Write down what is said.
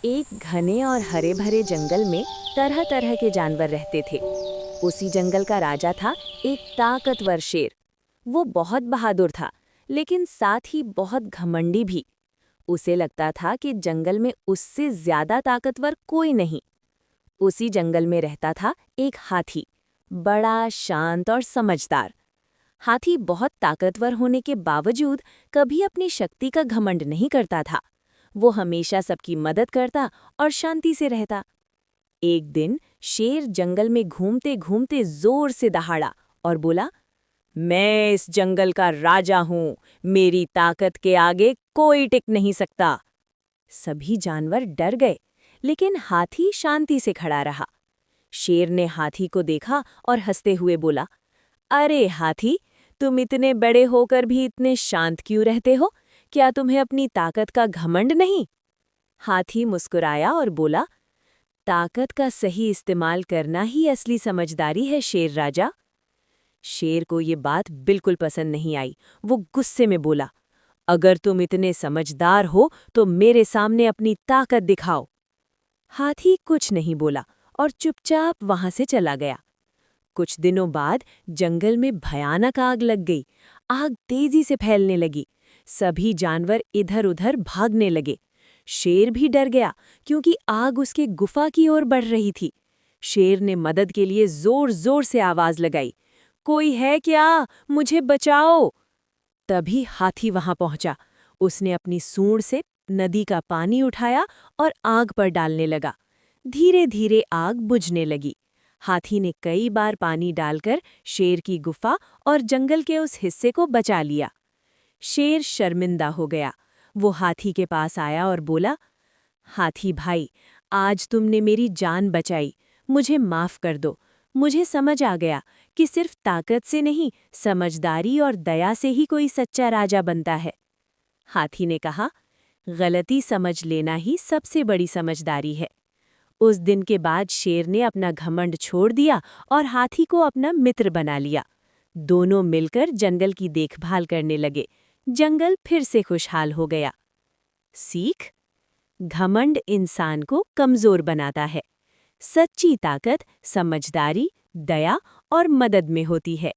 एक घने और हरे भरे जंगल में तरह तरह के जानवर रहते थे। उसी जंगल का राजा था एक ताकतवर शेर। वो बहुत बहादुर था, लेकिन साथ ही बहुत घमंडी भी। उसे लगता था कि जंगल में उससे ज्यादा ताकतवर कोई नहीं। उसी जंगल में रहता था एक हाथी, बड़ा, शांत और समझदार। हाथी बहुत ताकतवर होने के बावजूद कभी अपनी शक्ति का घमंड नहीं करता था। वो हमेशा सबकी मदद करता और शांति से रहता। एक दिन शेर जंगल में घूमते घूमते जोर से दहाड़ा और बोला, मैं इस जंगल का राजा हूँ। मेरी ताकत के आगे कोई टिक नहीं सकता। सभी जानवर डर गए, लेकिन हाथी शांति से खड़ा रहा। शेर ने हाथी को देखा और हंसते हुए बोला, अरे हाथी, तुम इतने बड़े होकर भी इतने शांत क्यों रहते हो? क्या तुम्हें अपनी ताकत का घमंड नहीं? हाथी मुस्कुराया और बोला, ताकत का सही इस्तेमाल करना ही असली समझदारी है शेर राजा। शेर को ये बात बिल्कुल पसंद नहीं आई। वो गुस्से में बोला, अगर तुम इतने समझदार हो तो मेरे सामने अपनी ताकत दिखाओ। हाथी कुछ नहीं बोला और चुपचाप वहां से चला गया। कुछ दिनों बाद जंगल में भयानक आग लग गई। आग तेजी से फैलने लगी। सभी जानवर इधर-उधर भागने लगे। शेर भी डर गया, क्योंकि आग उसके गुफा की ओर बढ़ रही थी। शेर ने मदद के लिए जोर-जोर से आवाज लगाई, कोई है क्या? मुझे बचाओ! तभी हाथी वहां पहुंचा। उसने अपनी सूंड से नदी का पानी उठाया और आग पर डालने लगा। धीरे-धीरे आग बुझने लगी। हाथी ने कई बार पानी डालकर शेर की गुफा और जंगल के उस हिस्से को बचा लिया। शेर शर्मिंदा हो गया। वो हाथी के पास आया और बोला, हाथी भाई, आज तुमने मेरी जान बचाई। मुझे माफ कर दो। मुझे समझ आ गया कि सिर्फ ताकत से नहीं, समझदारी और दया से ही कोई सच्चा राजा बनता है। हाथी ने कहा, गलती समझ लेना ही सबसे बड़ी समझदारी है। उस दिन के बाद शेर ने अपना घमंड छोड़ दिया और हाथी को अपना मित्र बना लिया। दोनों मिलकर जंगल की देखभाल करने लगे। जंगल फिर से खुशहाल हो गया। सीख: घमंड इंसान को कमजोर बनाता है। सच्ची ताकत समझदारी, दया और मदद में होती है।